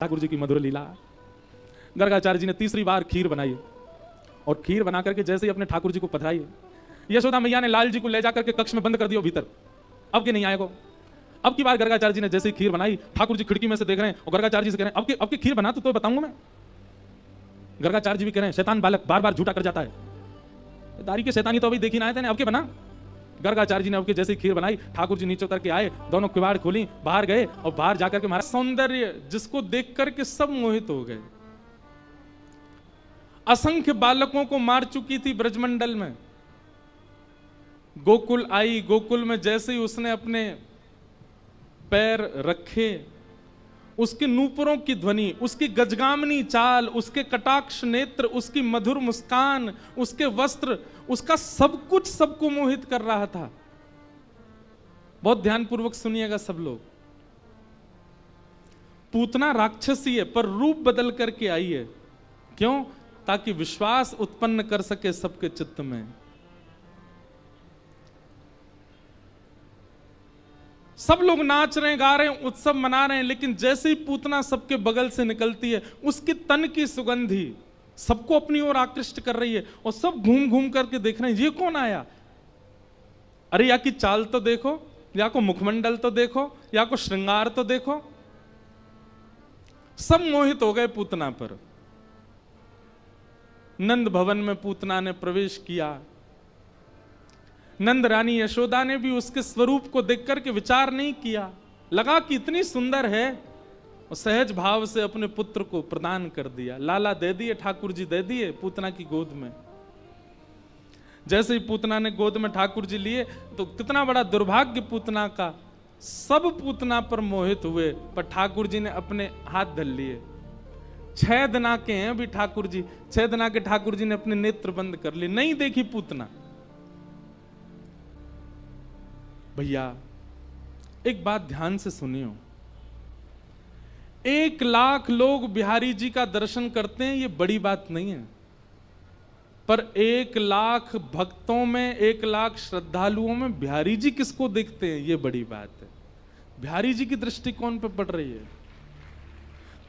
ठाकुर जी की मधुर लीला। गर्गाचार्य जी ने तीसरी बार खीर बनाई और खीर बना करके जैसे ही अपने ठाकुर जी को पधराई, यशोदा मैया ने लाल जी को ले जाकर के कक्ष में बंद कर दिया भीतर, अब के नहीं आएगा। अब की बार गर्गाचार्य जी ने जैसे ही खीर बनाई, ठाकुर जी खिड़की में से देख रहे हैं और गर्गाचार्य जी से कह रहे हैं अब की खीर बना तो बताऊंगा मैं। गर्गाचार्य जी भी कह रहे हैं शैतान बालक बार बार झूठा कर जाता है, दारी के शैतानी तो अभी देखी ना आए थे, अब के बना। गर्गाचार्य जी ने अब के जैसे खीर बनाई, ठाकुर जी नीचे उतर के आए, दोनों किवाड़ खोली, बाहर गए और बाहर जाकर के महाराज सौंदर्य जिसको देख करके सब मोहित हो गए। असंख्य बालकों को मार चुकी थी ब्रजमंडल में, गोकुल आई, गोकुल में जैसे ही उसने अपने पैर रखे, उसके नूपुरों की ध्वनि, उसकी गजगामनी चाल, उसके कटाक्ष नेत्र, उसकी मधुर मुस्कान, उसके वस्त्र, उसका सब कुछ सबको मोहित कर रहा था। बहुत ध्यानपूर्वक सुनिएगा सब लोग। पूतना राक्षसी है पर रूप बदल करके आई है, क्यों? ताकि विश्वास उत्पन्न कर सके सबके चित्त में। सब लोग नाच रहे हैं, गा रहे हैं, उत्सव मना रहे हैं, लेकिन जैसे ही पूतना सबके बगल से निकलती है, उसकी तन की सुगंधी सबको अपनी ओर आकृष्ट कर रही है और सब घूम घूम करके देख रहे हैं ये कौन आया। अरे या की चाल तो देखो, या को मुखमंडल तो देखो, या को श्रृंगार तो देखो। सब मोहित हो गए पूतना पर। नंद भवन में पूतना ने प्रवेश किया। नंद रानी यशोदा ने भी उसके स्वरूप को देख करके विचार नहीं किया, लगा कि इतनी सुंदर है, और सहज भाव से अपने पुत्र को प्रदान कर दिया। लाला दे दिए, ठाकुर जी दे दिए पूतना की गोद में। जैसे ही पूतना ने गोद में ठाकुर जी लिए तो कितना बड़ा दुर्भाग्य पूतना का, सब पूतना पर मोहित हुए, पर ठाकुर जी ने अपने हाथ धर लिए। 6 दिना के हैं अभी ठाकुर जी, 6 दिना के ठाकुर जी ने अपने नेत्र बंद कर लिए, नहीं देखी पूतना। भैया एक बात ध्यान से सुनियो, 1 लाख लोग बिहारी जी का दर्शन करते हैं, ये बड़ी बात नहीं है, पर 1 लाख भक्तों में, 1 लाख श्रद्धालुओं में बिहारी जी किसको देखते हैं, ये बड़ी बात है। बिहारी जी की दृष्टि कौन पे पड़ रही है?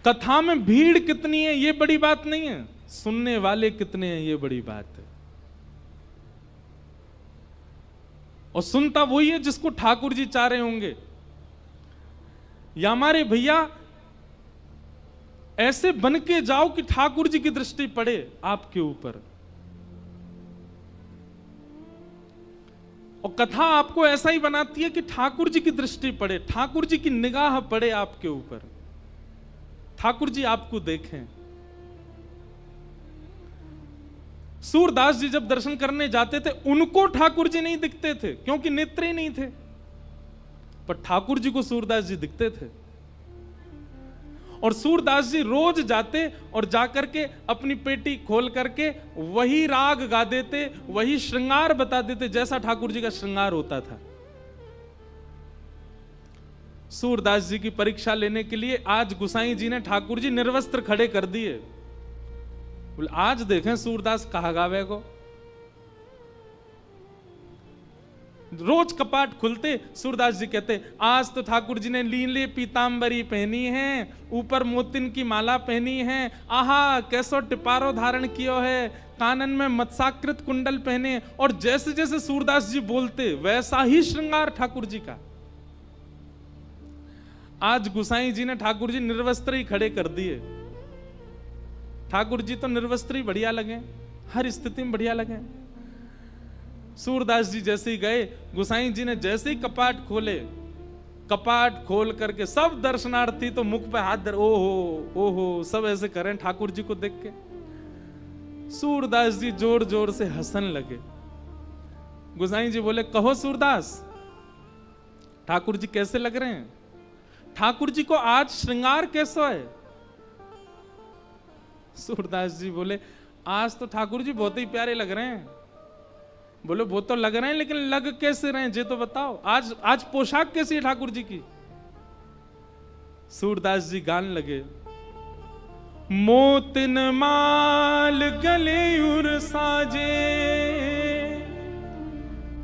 कथा में भीड़ कितनी है ये बड़ी बात नहीं है, सुनने वाले कितने हैं ये बड़ी बात है। और सुनता वही है जिसको ठाकुर जी चाह रहे होंगे। या हमारे भैया ऐसे बन के जाओ कि ठाकुर जी की दृष्टि पड़े आपके ऊपर, और कथा आपको ऐसा ही बनाती है कि ठाकुर जी की दृष्टि पड़े, ठाकुर जी की निगाह पड़े आपके ऊपर, ठाकुर जी आपको देखें। सूरदास जी जब दर्शन करने जाते थे, उनको ठाकुर जी नहीं दिखते थे क्योंकि नेत्र ही नहीं थे, पर ठाकुर जी को सूरदास जी दिखते थे। और सूरदास जी रोज जाते और जाकर के अपनी पेटी खोल करके वही राग गा देते, वही श्रृंगार बता देते जैसा ठाकुर जी का श्रृंगार होता था। सूरदास जी की परीक्षा लेने के लिए आज गुसाई जी ने ठाकुर जी निर्वस्त्र खड़े कर दिए। आज देखें सूरदास कहा गावे को। रोज कपाट खुलते सूरदास जी कहते, आज तो ठाकुर जी ने लीले पीतांबरी पहनी है, ऊपर मोतिन की माला पहनी है, आहा कैसो टिपारो धारण कियो है, कानन में मत्साकृत कुंडल पहने। और जैसे जैसे सूरदास जी बोलते वैसा ही श्रृंगार ठाकुर जी का। आज गुसाई जी ने ठाकुर जी निर्वस्त्र ही खड़े कर दिए। ठाकुर जी तो निर्वस्त्र ही बढ़िया लगे, हर स्थिति में बढ़िया लगे। सूरदास जी जैसे ही गए, गुसाई जी ने जैसे ही कपाट खोले, कपाट खोल करके सब दर्शनार्थी तो मुख पे हाथ धर, ओहो ओहो सब ऐसे करें ठाकुर जी को देख के। सूरदास जी जोर जोर से हंसन लगे। गुसाई जी बोले, कहो सूरदास ठाकुर जी कैसे लग रहे हैं? ठाकुर जी को आज श्रृंगार कैसा है? सूरदास जी बोले, आज तो ठाकुर जी बहुत ही प्यारे लग रहे हैं। बोले वो तो लग रहे हैं, लेकिन लग कैसे रहे हैं ये तो बताओ, आज पोशाक कैसी है ठाकुर जी की? सूरदास जी गान लगे, मोतिन माल गले उर साजे,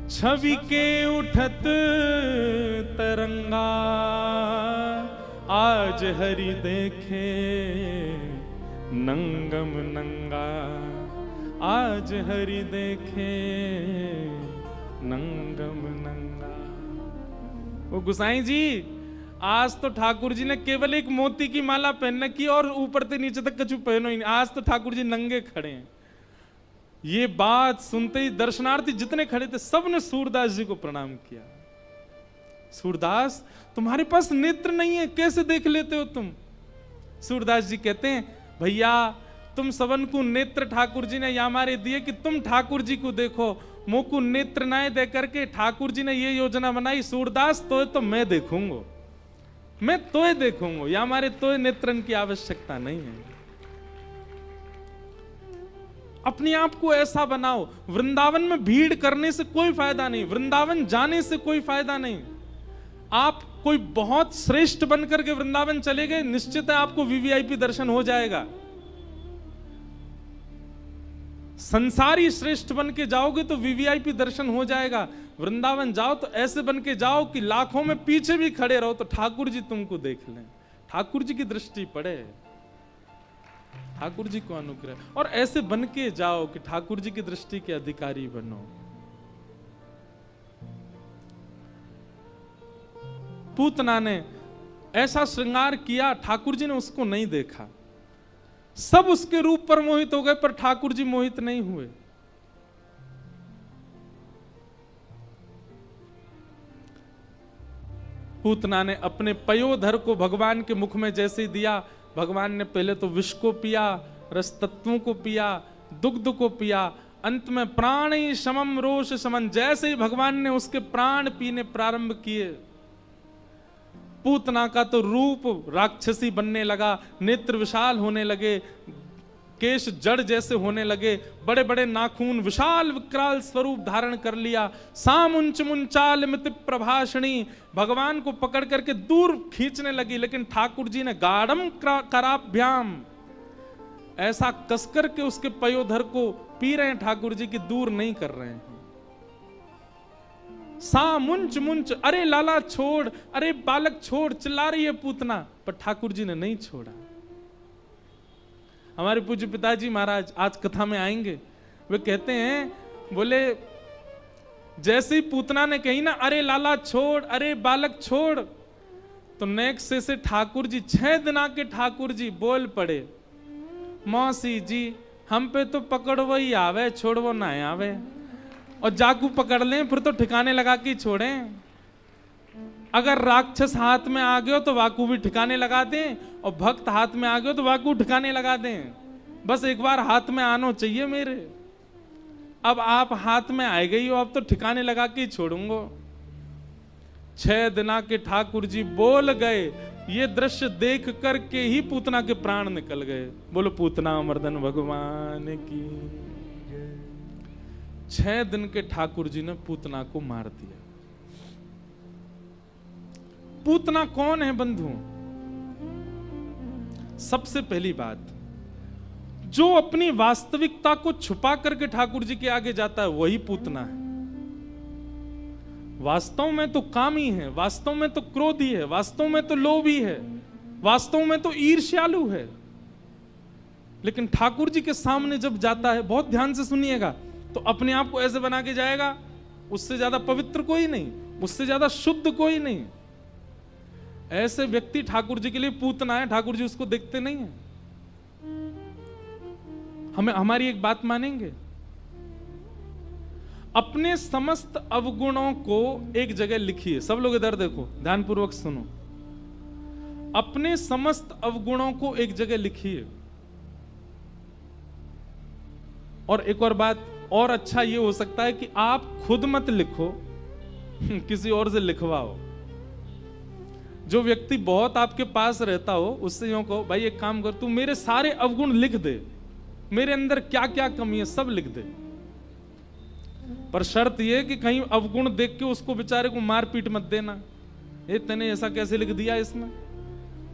छवि के उठत तरंगा, आज हरि देखे नंगम नंगा, आज हरि देखे नंगम नंगा। वो गुसाई जी, आज तो ठाकुर जी ने केवल एक मोती की माला पहन रखी और ऊपर से नीचे तक कछु पहनो ही नहीं। आज तो ठाकुर जी नंगे खड़े हैं। ये बात सुनते ही दर्शनार्थी जितने खड़े थे सबने सूरदास जी को प्रणाम किया। सूरदास, तुम्हारे पास नेत्र नहीं है, कैसे देख लेते हो तुम? सूरदास जी कहते हैं, भैया तुम सबन को नेत्र ठाकुर जी ने हमारे दिए कि तुम ठाकुर जी को देखो। मोकू नेत्र नाय दे करके ठाकुर जी ने ये योजना बनाई, सूरदास तो मैं देखूंगा, मैं तोय देखूंगा, या हमारे तोय नेत्रन की आवश्यकता नहीं है। अपने आप को ऐसा बनाओ। वृंदावन में भीड़ करने से कोई फायदा नहीं, वृंदावन जाने से कोई फायदा नहीं। आप कोई बहुत श्रेष्ठ बनकर के वृंदावन चले गए, निश्चित है आपको वीवीआईपी दर्शन हो जाएगा। संसारी श्रेष्ठ बन के जाओगे तो वीवीआईपी दर्शन हो जाएगा। वृंदावन जाओ तो ऐसे बन के जाओ कि लाखों में पीछे भी खड़े रहो तो ठाकुर जी तुमको देख लें, ठाकुर जी की दृष्टि पड़े, ठाकुर जी को अनुग्रह। और ऐसे बन के जाओ कि ठाकुर जी की दृष्टि के अधिकारी बनो। पूतना ने ऐसा श्रृंगार किया, ठाकुर जी ने उसको नहीं देखा। सब उसके रूप पर मोहित हो गए, पर ठाकुर जी मोहित नहीं हुए। पूतना ने अपने पयोधर को भगवान के मुख में जैसे ही दिया, भगवान ने पहले तो विष को पिया, रस तत्वों को पिया, दुग्ध को पिया, अंत में प्राणी समम रोष समन, जैसे ही भगवान ने उसके प्राण पीने प्रारंभ किए, पूतना का तो रूप राक्षसी बनने लगा, नेत्र विशाल होने लगे, केश जड़ जैसे होने लगे, बड़े बड़े नाखून, विशाल विकराल स्वरूप धारण कर लिया। सामुंच मुंचाल मिति प्रभाषणी, भगवान को पकड़ करके दूर खींचने लगी, लेकिन ठाकुर जी ने गाढ़म कराभ्याम, ऐसा कसकर के उसके पयोधर को पी रहे हैं ठाकुर जी की, दूर नहीं कर रहे हैं। सा मुंच मुंच, अरे लाला छोड़, अरे बालक छोड़, चिल्ला रही है पूतना, पर ठाकुर जी ने नहीं छोड़ा। हमारे पूज्य पिताजी महाराज आज कथा में आएंगे, वे कहते हैं, बोले जैसे ही पूतना ने कही ना अरे लाला छोड़, अरे बालक छोड़, तो नेक्स्ट से ठाकुर जी, 6 दिना के ठाकुर जी बोल पड़े, मौसी जी हम पे तो पकड़ो ही आवे, छोड़वो ना आवे, और जाकू पकड़ लें फिर तो ठिकाने लगा के छोड़ें। अगर राक्षस हाथ में आ गए तो वाकू भी ठिकाने लगा दें, और भक्त हाथ में आ गए तो वाकू ठिकाने लगा दें। बस एक बार हाथ में आना चाहिए मेरे। अब आप हाथ में आए गई हो, अब तो ठिकाने लगा के ही छोड़ूंगा। 6 दिना के ठाकुर जी बोल गए, ये दृश्य देख करके ही पूतना के प्राण निकल गए। बोलो पूतना मर्दन भगवान की। 6 दिन के ठाकुर जी ने पूतना को मार दिया। पूतना कौन है बंधु? सबसे पहली बात, जो अपनी वास्तविकता को छुपा करके ठाकुर जी के आगे जाता है वही पूतना है। वास्तव में तो कामी है, वास्तव में तो क्रोधी है, वास्तव में तो लोभी है, वास्तव में तो ईर्ष्यालु है, लेकिन ठाकुर जी के सामने जब जाता है, बहुत ध्यान से सुनिएगा, तो अपने आप को ऐसे बना के जाएगा, उससे ज्यादा पवित्र कोई नहीं, उससे ज्यादा शुद्ध कोई नहीं। ऐसे व्यक्ति ठाकुर जी के लिए पूतना है, ठाकुर जी उसको देखते नहीं है। हमें हमारी एक बात मानेंगे, अपने समस्त अवगुणों को एक जगह लिखिए। सब लोग इधर देखो, ध्यानपूर्वक सुनो। अपने समस्त अवगुणों को एक जगह लिखिए। और एक और बात, और अच्छा ये हो सकता है कि आप खुद मत लिखो, किसी और से लिखवाओ। जो व्यक्ति बहुत आपके पास रहता हो उससे यूं कहो, भाई एक काम कर, तू मेरे सारे अवगुण लिख दे, मेरे अंदर क्या क्या कमी है सब लिख दे। पर शर्त यह कि कहीं अवगुण देख के उसको बेचारे को मार पीट मत देना, ये तूने ऐसा कैसे लिख दिया इसमें।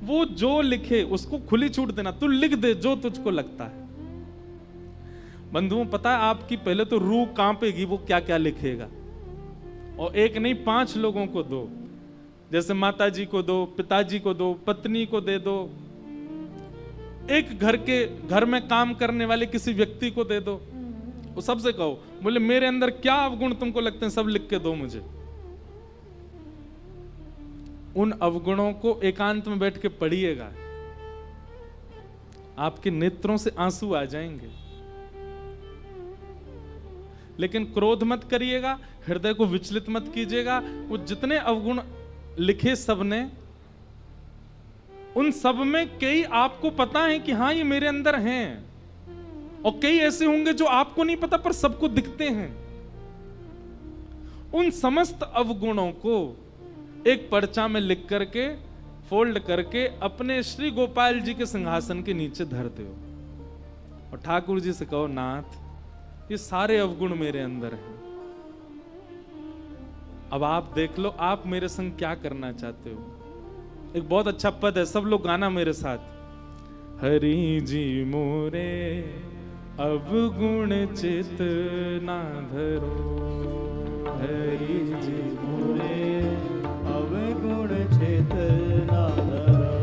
वो जो लिखे उसको खुली छूट देना, तू लिख दे जो तुझको लगता है। बंधुओं, पता है आपकी पहले तो रूह कांपेगी, वो क्या क्या लिखेगा। और एक नहीं 5 लोगों को दो, जैसे माता जी को दो, पिताजी को दो, पत्नी को दे दो, एक घर में काम करने वाले किसी व्यक्ति को दे दो, वो सबसे कहो, बोले मेरे अंदर क्या अवगुण तुमको लगते हैं, सब लिख के दो मुझे। उन अवगुणों को एकांत में बैठ के पढ़िएगा, आपके नेत्रों से आंसू आ जाएंगे। लेकिन क्रोध मत करिएगा, हृदय को विचलित मत कीजिएगा। वो जितने अवगुण लिखे सबने, उन सब में कई आपको पता है कि हाँ ये मेरे अंदर हैं, और कई ऐसे होंगे जो आपको नहीं पता पर सबको दिखते हैं। उन समस्त अवगुणों को एक पर्चा में लिख करके, फोल्ड करके अपने श्री गोपाल जी के सिंहासन के नीचे धर दो और ठाकुर जी से कहो, नाथ ये सारे अवगुण मेरे अंदर हैं, अब आप देख लो आप मेरे संग क्या करना चाहते हो। एक बहुत अच्छा पद है, सब लोग गाना मेरे साथ। हरि जी मोरे अवगुण चित ना धरो, हरि जी मोरे अवगुण चित ना धरो,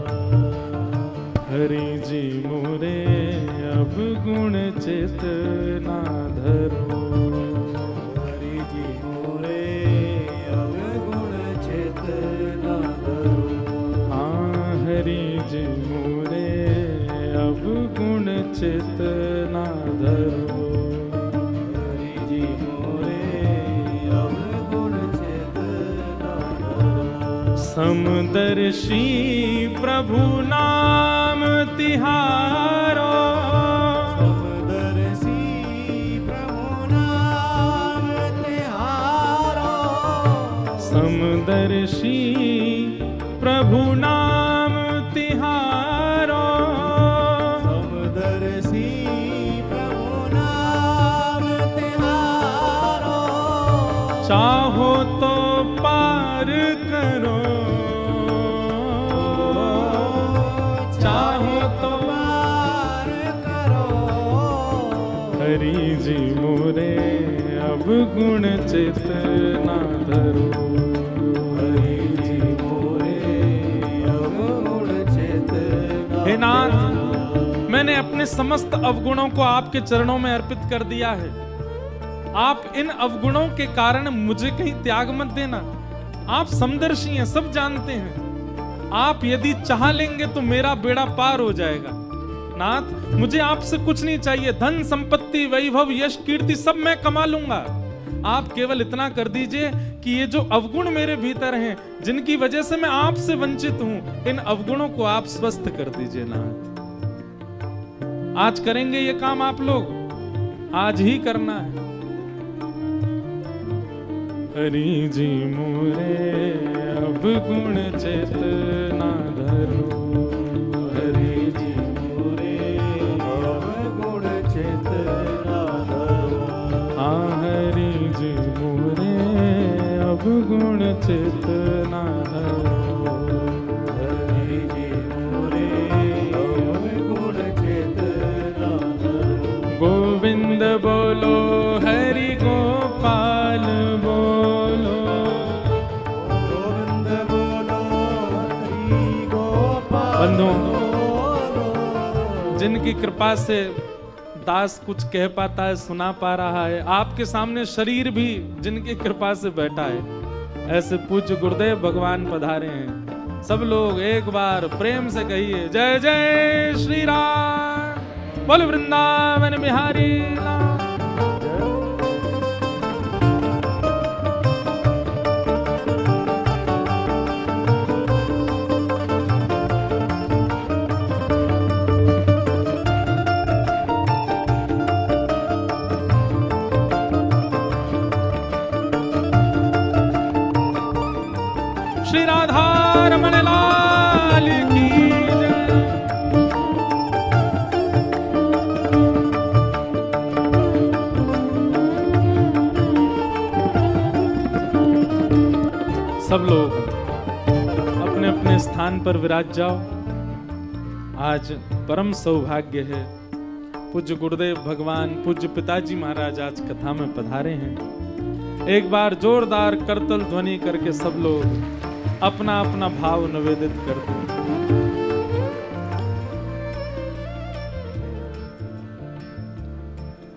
हरि जी मोरे अवगुण चित ना धरो, हरि जी मोरे अवगुण चित ना धरो, हाँ हरि जी मोरे अवगुण चित ना धरो, हरि जी मोरे अवगुण चित ना धरो, समदर्शी प्रभु नाम तिहारो, समदर्शी प्रभु नाम तिहारो, समदर्शी प्रभु नाम तिहारो, समदर्शी प्रभु नाम तिहारो, चाहो तो पार करो, चाहो तो पार करो, हरि जी मोरे अवगुण चित ना धरो, हरि जी मोरे अवगुण चित ना हे नाथ, मैंने अपने समस्त अवगुणों को आपके चरणों में अर्पित कर दिया है। आप इन अवगुणों के कारण मुझे कहीं त्याग मत देना। आप समदर्शी हैं, सब जानते हैं। आप यदि चाह लेंगे तो मेरा बेड़ा पार हो जाएगा। नाथ, मुझे आपसे कुछ नहीं चाहिए, धन संपत्ति वैभव यश कीर्ति सब मैं कमा लूंगा। आप केवल इतना कर दीजिए कि ये जो अवगुण मेरे भीतर हैं, जिनकी वजह से मैं आपसे वंचित हूं, इन अवगुणों को आप स्वस्थ कर दीजिए नाथ। आज करेंगे ये काम आप लोग, आज ही करना है। हरि जी मोरे अवगुण चित ना धरो, हरि जी मोरे अवगुण चित ना धरो, हाँ हरि जी मोरे अवगुण चित ना धरो, हरि जी मोरे अवगुण चित ना धरो, गोविंद बोलो हरि गोपाल बोलो, गोविंद बोलो हरि गोपाल बंधुओं, बोलो, जिनकी कृपा से दास कुछ कह पाता है, सुना पा रहा है, आपके सामने शरीर भी जिनकी कृपा से बैठा है, ऐसे पूज्य गुरुदेव भगवान पधारे हैं। सब लोग एक बार प्रेम से कहिए, जय जय श्री राम, बोल वृंदावन बिहारी लाल। श्री राधा रमण लाल की जय। सब लोग अपने अपने स्थान पर विराज जाओ। आज परम सौभाग्य है, पूज्य गुरुदेव भगवान, पूज्य पिताजी महाराज आज कथा में पधारे हैं। एक बार जोरदार करतल ध्वनि करके सब लोग अपना अपना भाव निवेदित कर दो।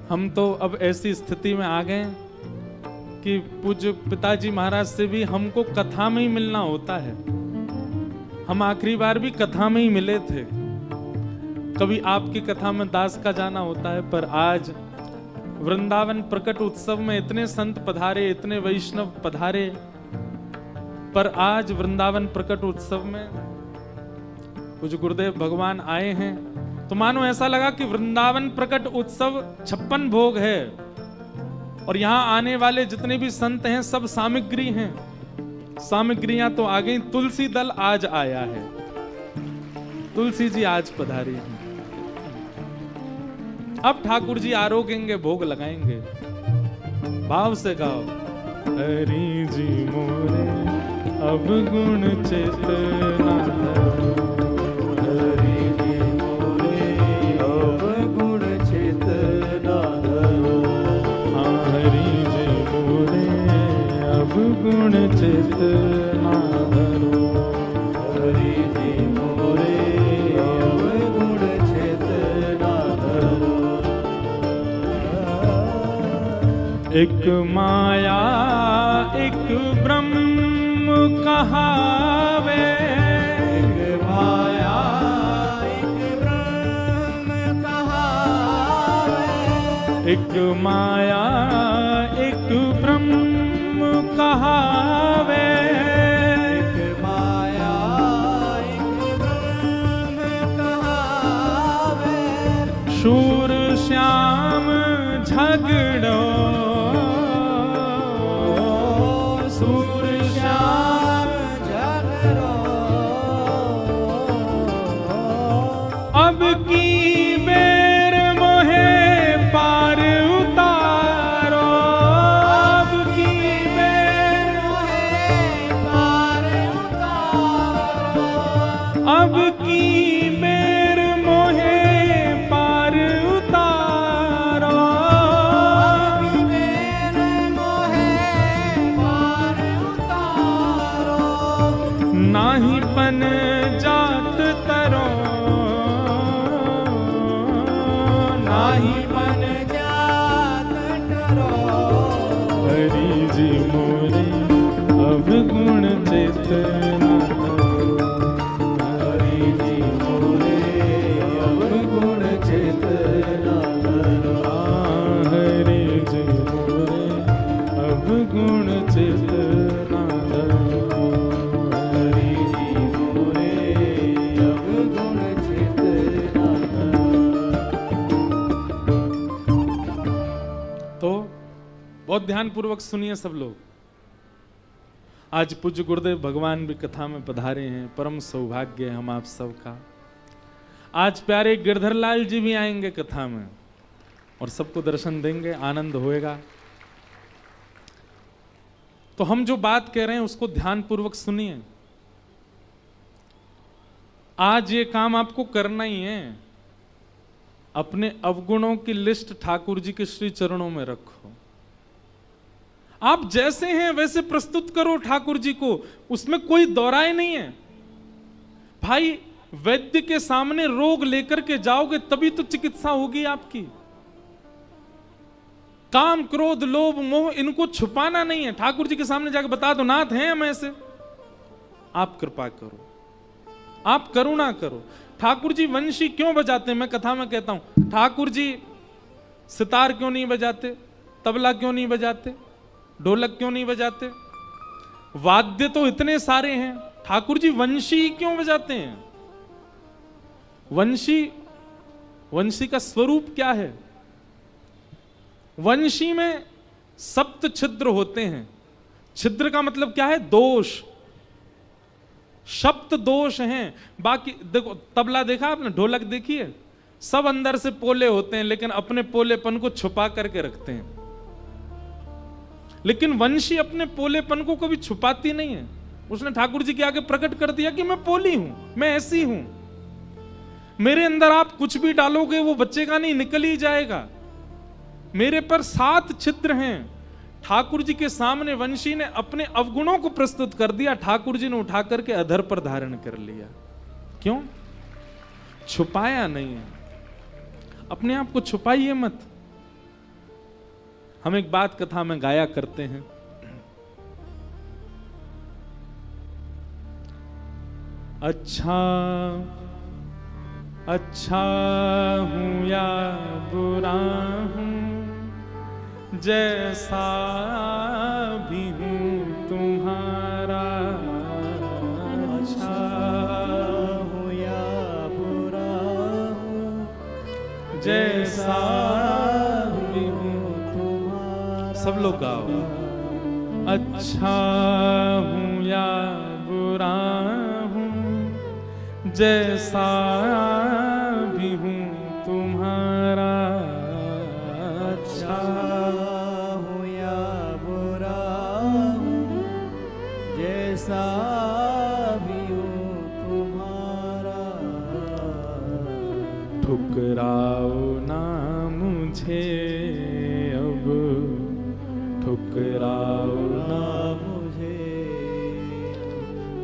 हम तो अब ऐसी स्थिति में आ गए कि पूज्य पिताजी महाराज से भी हमको कथा में ही मिलना होता है। हम आखिरी बार भी कथा में ही मिले थे, कभी आपकी कथा में दास का जाना होता है, पर आज वृंदावन प्रकट उत्सव में इतने संत पधारे, इतने वैष्णव पधारे, पर आज वृंदावन प्रकट उत्सव में कुछ गुरुदेव भगवान आए हैं तो मानो ऐसा लगा कि वृंदावन प्रकट उत्सव 56 भोग है और यहां आने वाले जितने भी संत हैं सब सामग्री हैं। सामग्रियां तो आ गई, तुलसी दल आज आया है, तुलसी जी आज पधारी हैं। अब ठाकुर जी आरोगेंगे, भोग लगाएंगे। भाव से गाओ, हरि जी मोरे अब गुण चेतना, हरि जी मोरे अब गुण चेतना धरो। हाँ हरि जी मोरे अब गुण चेतना धरो। हरि जी मोरे अब गुण चेतना धरो। एक माया एक ब्रह्म कहावे, एक माया एक ब्रह्म कहावे। एक माया एक ब्रह्म कहावे। एक माया एक ब्रह्म कहावे। शूर श्याम झगड़ो, सूर श्याम झगड़ो। अब की बेर मोहे पार उतारो। अब की बेर मोहे पार उतारो। अब की बेर मोहे पार उतारो। अब बेर मोहे पार उतारो। नाही पन जात तरो, नाही मन जात डरो। हरि जी मोरे अब गुण चेतना धरो। हरि जी मोरे अब गुण चेतना धरो। हरि जी मोरे अब गुण चेतना धरो। हरि जी मोरे अब गुण चेतना धरो। तो बहुत ध्यान पूर्वक सुनिए सब लोग। आज पूज्य गुरुदेव भगवान भी कथा में पधारे हैं, परम सौभाग्य है हम आप सबका। आज प्यारे गिरधर लाल जी भी आएंगे कथा में और सबको दर्शन देंगे, आनंद होएगा। तो हम जो बात कह रहे हैं उसको ध्यान पूर्वक सुनिए। आज ये काम आपको करना ही है। अपने अवगुणों की लिस्ट ठाकुर जी के श्री चरणों में रखो। आप जैसे हैं वैसे प्रस्तुत करो ठाकुर जी को, उसमें कोई दौराए नहीं है। भाई वैद्य के सामने रोग लेकर के जाओगे तभी तो चिकित्सा होगी आपकी। काम क्रोध लोभ मोह इनको छुपाना नहीं है। ठाकुर जी के सामने जाकर बता दो, नाथ हैं हम ऐसे, आप कृपा करो, आप करुणा करो। ठाकुर जी वंशी क्यों बजाते हैं? मैं कथा में कहता हूं, ठाकुर जी सितार क्यों नहीं बजाते, तबला क्यों नहीं बजाते, ढोलक क्यों नहीं बजाते? वाद्य तो इतने सारे हैं, ठाकुर जी वंशी क्यों बजाते हैं? वंशी का स्वरूप क्या है? वंशी में सप्त छिद्र होते हैं। छिद्र का मतलब क्या है? दोष, सप्त दोष हैं। बाकी देखो, तबला देखा आपने, ढोलक देखी है, सब अंदर से पोले होते हैं लेकिन अपने पोलेपन को छुपा करके रखते हैं। लेकिन वंशी अपने पोलेपन को कभी छुपाती नहीं है। उसने ठाकुर जी के आगे प्रकट कर दिया कि मैं पोली हूं, मैं ऐसी हूं, मेरे अंदर आप कुछ भी डालोगे वो बच्चे का नहीं, निकल ही जाएगा। मेरे पर 7 छिद्र हैं। ठाकुर जी के सामने वंशी ने अपने अवगुणों को प्रस्तुत कर दिया, ठाकुर जी ने उठा करके अधर पर धारण कर लिया। क्यों? छुपाया नहीं है। अपने आप को छुपाइए मत। हम एक बात कथा में गाया करते हैं, अच्छा अच्छा हूं या बुरा हूं, जैसा भी हूं तुम्हारा, अच्छा हूं या बुरा हूं, जैसा भी हूं तुम्हारा। सब लोग गाओ, अच्छा हूं या बुरा हूं, जैसा भी हूं तुम्हारा, अच्छा हूं या बुरा हूं, जैसा भी हूं तुम्हारा। ठुकराओ ना मुझे अब, ठुकराओ ना मुझे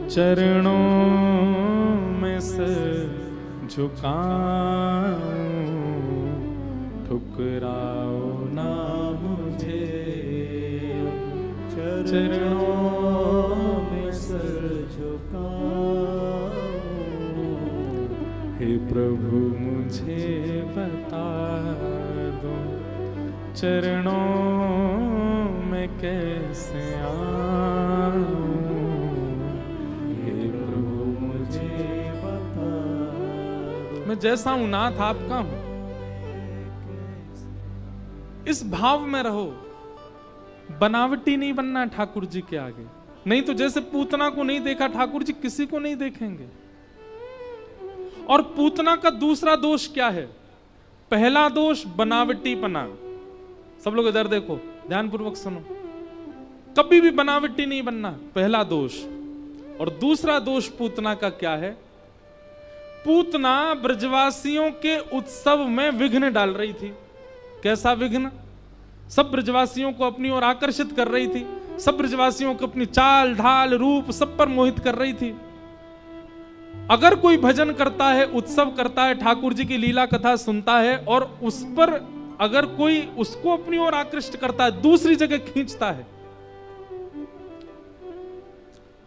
चरणों में सिर झुकाऊं, ठुकराओ ना मुझे चरणों में सिर झुकाऊं। हे प्रभु मुझे बता दो, चरणों में कैसे आऊं, हे प्रभु मुझे बता दो। मैं जैसा हूं नाथ आपका हूं। इस भाव में रहो, बनावटी नहीं बनना ठाकुर जी के आगे। नहीं तो जैसे पूतना को नहीं देखा ठाकुर जी किसी को नहीं देखेंगे। और पूतना का दूसरा दोष क्या है? पहला दोष बनावटीपना। सब लोग इधर देखो, ध्यानपूर्वक सुनो, कभी भी बनावटी नहीं बनना, पहला दोष। और दूसरा दोष पूतना का क्या है? पूतना ब्रजवासियों के उत्सव में विघ्न डाल रही थी। कैसा विघ्न? सब ब्रजवासियों को अपनी ओर आकर्षित कर रही थी, सब ब्रजवासियों को अपनी चाल ढाल रूप सब पर मोहित कर रही थी। अगर कोई भजन करता है, उत्सव करता है, ठाकुर जी की लीला कथा सुनता है और उस पर अगर कोई उसको अपनी ओर आकृष्ट करता है, दूसरी जगह खींचता है,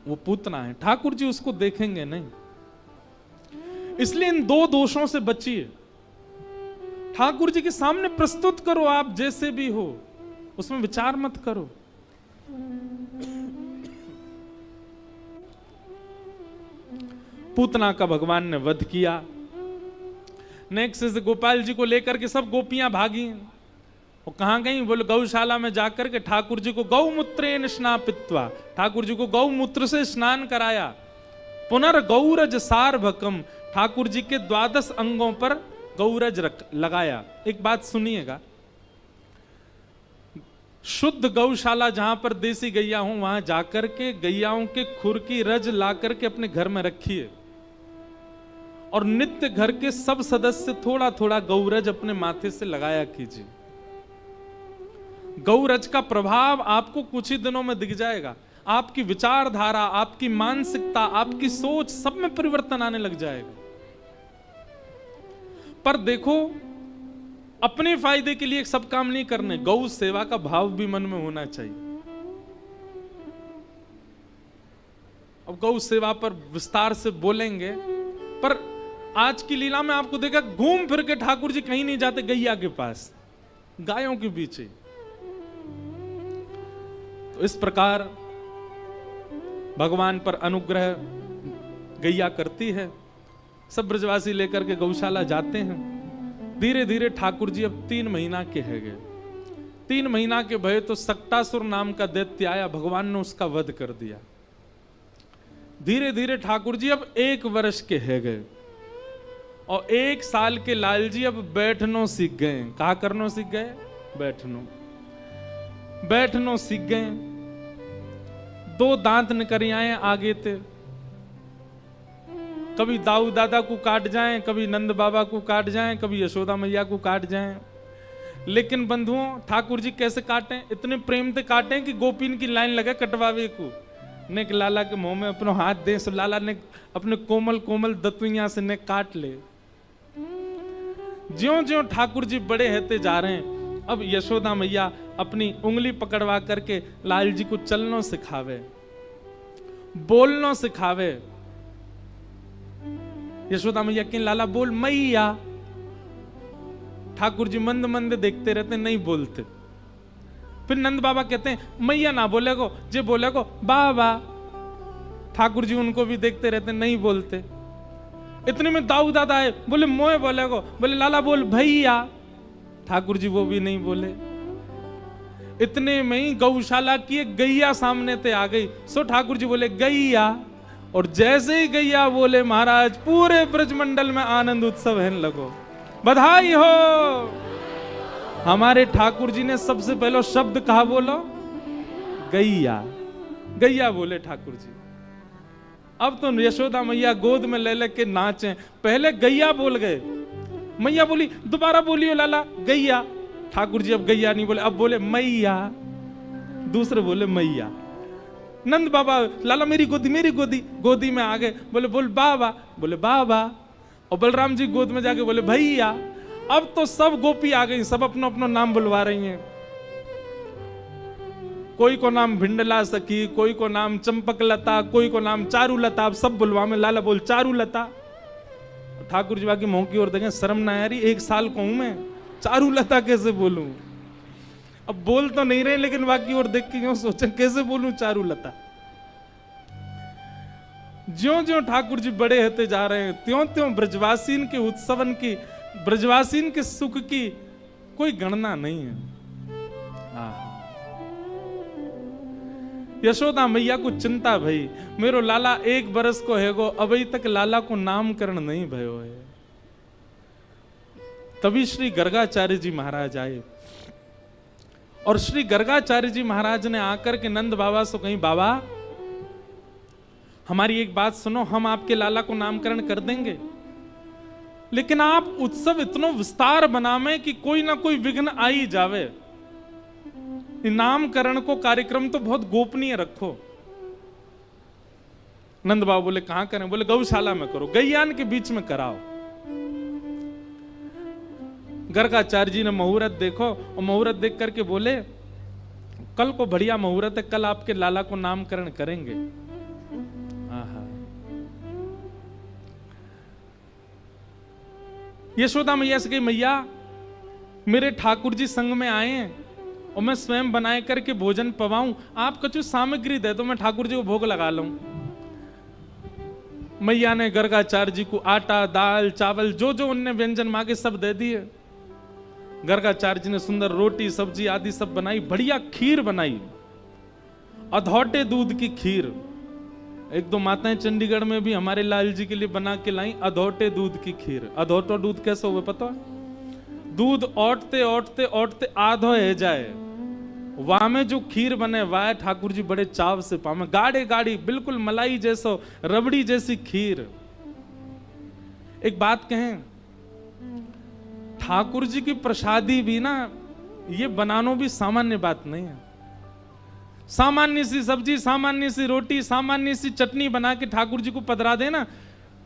वो पूतना है। ठाकुर जी उसको देखेंगे नहीं। इसलिए इन दो दोषों से बचिए। ठाकुर जी के सामने प्रस्तुत करो, आप जैसे भी हो, उसमें विचार मत करो। पूतना का भगवान ने वध किया। नेक्स्ट से गोपाल जी को लेकर के सब गोपियां भागी। वो कहां गई? बोले गौशाला में जाकर के ठाकुर जी को गौमूत्रेण स्नापित्वा, ठाकुर जी को गौमूत्र से स्नान कराया। पुनर्गौरज सार्वकम, ठाकुर जी के 12 अंगों पर गौरज लगाया। एक बात सुनिएगा, शुद्ध गौशाला जहां पर देसी गैया हो, वहां जाकर के गैयाओं के खुर की रज ला करके अपने घर में रखिए और नित्य घर के सब सदस्य थोड़ा थोड़ा गौरज अपने माथे से लगाया कीजिए। गौरज का प्रभाव आपको कुछ ही दिनों में दिख जाएगा। आपकी विचारधारा, आपकी मानसिकता, आपकी सोच, सब में परिवर्तन आने लग जाएगा। पर देखो, अपने फायदे के लिए सब काम नहीं करने, गौ सेवा का भाव भी मन में होना चाहिए। अब गौ सेवा पर विस्तार से बोलेंगे, पर आज की लीला में आपको देखा घूम फिर के ठाकुर जी कहीं नहीं जाते, गैया के पास, गायों के पीछे। तो इस प्रकार भगवान पर अनुग्रह गैया करती है। सब ब्रजवासी लेकर के गौशाला जाते हैं। धीरे धीरे ठाकुर जी अब 3 महीना के है गए। 3 महीना के भय तो सक्तासुर नाम का दैत्य आया, भगवान ने उसका वध कर दिया। धीरे धीरे ठाकुर जी अब 1 वर्ष के है गए और 1 साल के लाल जी अब बैठनो सीख गए। कहा करनो सीख गए? बैठनो सीख गए। 2 दांत निकल आए आगे थे। कभी दाऊ दादा को काट जाएं, कभी नंद बाबा को काट जाएं, कभी यशोदा मैया को काट जाएं। लेकिन बंधुओं ठाकुर जी कैसे काटे, इतने प्रेम से काटे कि गोपीन की लाइन लगे कटवावे को। ने लाला के मुंह में अपनो हाथ दे, सो लाला ने अपने कोमल कोमल दतुइया से ने काट ले। ज्यों ज्यों ठाकुर जी बड़े होते जा रहे हैं, अब यशोदा मैया अपनी उंगली पकड़वा करके लाल जी को चलना सिखावे, बोलना सिखावे। यशोदा मैया कि लाला बोल मैया। ठाकुर जी मंद मंद देखते रहते, नहीं बोलते। फिर नंद बाबा कहते हैं मैया ना बोले को, जे बोले को बाबा। ठाकुर जी उनको भी देखते रहते, नहीं बोलते। इतने में दाऊ दादा आए, बोले मोए बोले को, बोले लाला बोल भैया। ठाकुर जी वो भी नहीं बोले। इतने में ही गौशाला की एक गैया सामने ते आ गई। सो ठाकुर जी बोले गैया, और जैसे ही गैया बोले महाराज पूरे ब्रजमंडल में आनंद उत्सव है लगो। बधाई हो। हमारे ठाकुर जी ने सबसे पहले शब्द कहा बोलो, गैया। गैया बोले ठाकुर जी। अब तो यशोदा मैया गोद में ले लेके नाचे, पहले गैया बोल गए। मैया बोली दोबारा बोलियो लाला, गैया। ठाकुर जी अब गैया नहीं बोले, अब बोले मैया। दूसरे बोले मैया। नंद बाबा लाला मेरी गोदी, मेरी गोदी। गोदी में आ गए, बोले बोल बाबा, बोले बाबा। और बलराम जी गोद में जाके बोले भैया। अब तो सब गोपी आ गई, सब अपना अपना नाम बुलवा रही हैं। कोई को नाम भिंडला सखी, कोई को नाम चंपक लता, कोई को नाम चारू लता। अब सब बुलवा में लाला बोल चारू लता। ठाकुर जी बाकी मुंह की ओर देखें, शर्म ना यारी, 1 साल को हूं मैं, चारू लता कैसे बोलूं। अब बोल तो नहीं रहे, लेकिन बाकी ओर देख के यूं सोचे कैसे बोलूं चारू लता। ज्यों ज्यों ठाकुर जी बड़े होते जा रहे हैं, त्यों त्यों ब्रजवासीन के उत्सवन की, ब्रजवासीन के सुख की कोई गणना नहीं है। यशोदा मैया को चिंता भई, मेरो लाला 1 बरस को है गो, अभी तक लाला को नामकरण नहीं भयो है। तभी श्री गर्गाचार्य जी महाराज आए, और श्री गर्गाचार्य जी महाराज ने आकर के नंद बाबा से कहीं, बाबा हमारी एक बात सुनो, हम आपके लाला को नामकरण कर देंगे, लेकिन आप उत्सव इतना विस्तार बनावे कि कोई ना कोई विघ्न आ ही जावे। नामकरण को कार्यक्रम तो बहुत गोपनीय रखो। नंद बाबा बोले कहां करें? बोले गौशाला में करो, गैयान के बीच में कराओ। गर्गाचार्य जी ने मुहूर्त देखो, और मुहूर्त देख करके बोले कल को बढ़िया मुहूर्त है, कल आपके लाला को नामकरण करेंगे। यशोदा मैया से कही, मैया मेरे ठाकुर जी संग में आए हैं और मैं स्वयं बनाए करके भोजन पवाऊं, आप कुछ सामग्री दे दो, मैं ठाकुर जी को भोग लगा लूं। मैया ने गर्गाचार्य जी को आटा, दाल, चावल, जो जो उनने व्यंजन मांगे सब दे दिए। गर्गाचार्य जी ने सुंदर रोटी, सब्जी आदि सब बनाई, बढ़िया खीर बनाई, अधौटे दूध की खीर। 1-2 माताएं चंडीगढ़ में भी हमारे लाल जी के लिए बना के लाई अधौटे दूध की खीर। अधौटा दूध कैसे हुए पता है? दूध औटते औटते औटते आधो है जाए, वहां में जो खीर बने वाह ठाकुर जी बड़े चाव से पावे। गाढ़े गाढ़ी बिल्कुल मलाई जैसो, रबड़ी जैसी खीर। एक बात कहें, ठाकुर जी की प्रसादी भी ना, ये बनाना भी सामान्य बात नहीं है। सामान्य सी सब्जी, सामान्य सी रोटी, सामान्य सी चटनी बना के ठाकुर जी को पधरा देना,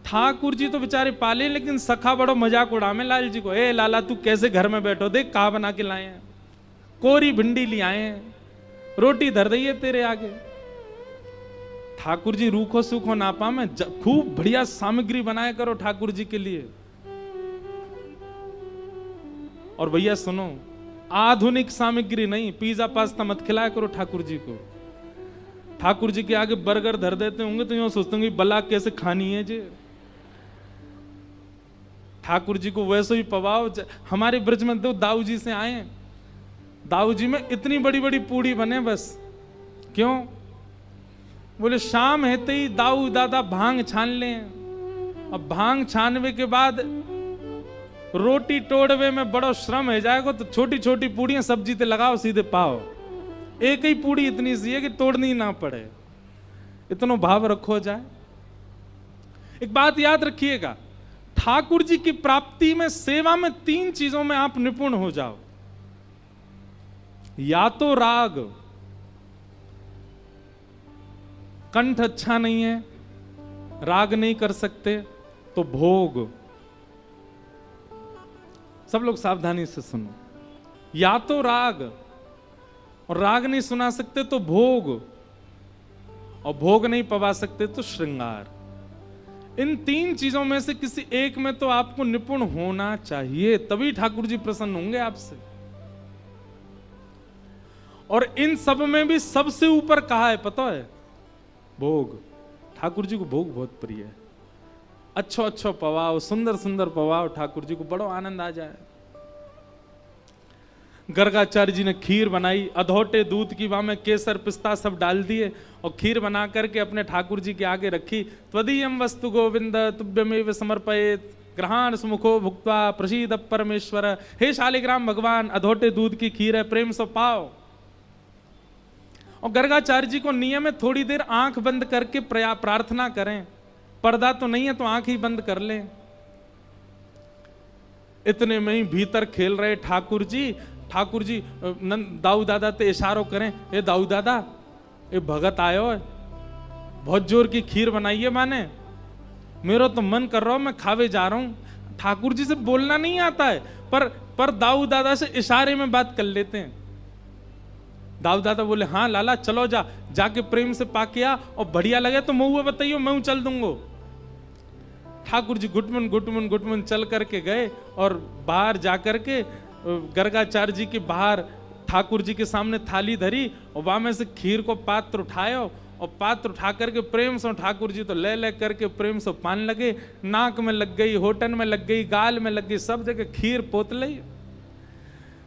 ठाकुर जी तो बेचारे पाले, लेकिन सखा बड़ो मजाक उड़ावे लाल जी को। ए लाला तू कैसे घर में बैठो, देख कहा बना के लाए हैं, कोरी भिंडी ले आए हैं, रोटी धर रही है तेरे आगे। ठाकुर जी रूखो सूखो ना पावे, खूब बढ़िया सामग्री बनाया करो ठाकुर जी के लिए। और भैया सुनो, आधुनिक सामग्री नहीं, पिज्जा पास्ता मत खिलाया करो ठाकुर जी को। ठाकुर जी के आगे बर्गर धर देते होंगे तो यूं सोचते होंगे बला कैसे खानी है जी। ठाकुर जी को वैसे ही पवाओ। हमारे ब्रज में तो दाऊ जी से आए, दाऊ जी में इतनी बड़ी बड़ी पूड़ी बने बस। क्यों? बोले शाम हेते ही दाऊ दादा भांग छान ले। अब भांग छानवे के बाद रोटी तोड़वे में बड़ो श्रम है जाएगा, तो छोटी छोटी पूड़ियां सब्जी ते लगाओ, सीधे पाओ। एक ही पूड़ी इतनी सी है कि तोड़नी ना पड़े, इतना भाव रखो जाए। एक बात याद रखिएगा, ठाकुर जी की प्राप्ति में, सेवा में 3 चीजों में आप निपुण हो जाओ। या तो राग, कंठ अच्छा नहीं है, राग नहीं कर सकते, तो भोग। सब लोग सावधानी से सुनो। या तो राग, और राग नहीं सुना सकते तो भोग, और भोग नहीं पवा सकते तो श्रृंगार। इन तीन चीजों में से किसी एक में तो आपको निपुण होना चाहिए, तभी ठाकुर जी प्रसन्न होंगे आपसे। और इन सब में भी सबसे ऊपर कहा है पता है? भोग। ठाकुर जी को भोग बहुत प्रिय है। अच्छो अच्छो पवाओ, सुंदर सुंदर पवाओ, ठाकुर जी को बड़ो आनंद आ जाए। गर्गाचार्य जी ने खीर बनाई, अधोटे दूध की, वहां में केसर पिस्ता सब डाल दिए और खीर बना करके अपने ठाकुर जी के आगे रखी। त्वदीयम वस्तु गोविंद तुभ्यमेव समर्पयेत ग्रहाण सुमुखो भुक्त्वा प्रसीद परमेश्वर। हे शालिग्राम भगवान, अधोटे दूध की खीर है, प्रेम से पाओ। और गर्गाचार्य जी को नियम है थोड़ी देर आंख बंद करके प्रार्थना करें। पर्दा तो नहीं है तो आंख ही बंद कर लें। इतने में ही भीतर खेल रहे ठाकुर जी दाऊ दादा ते इशारों करें, ए दाऊ दादा, ये भगत आयो है, बहुत जोर की खीर बनाई है माने, मेरा तो मन कर रहा हूं, मैं खावे जा रहा हूं। ठाकुर जी से बोलना नहीं आता है, पर दाऊ दादा से इशारे में बात कर लेते हैं। दाऊ दादा बोले, हाँ लाला चलो जाके प्रेम से पाके आ, और बढ़िया लगे तो महुआ बताइयो, मैं चल दूंगो। ठाकुर जी गुटमन चल करके गए और बाहर जाकर के गर्गाचार्य जी के बाहर ठाकुर जी के सामने थाली धरी और वहां में से खीर को पात्र उठायो, और पात्र उठा करके प्रेम से ठाकुर जी तो ले करके प्रेम से पान लगे, नाक में लग गई, होठन में लग गई, गाल में लग गई, सब जगह खीर पोत ली।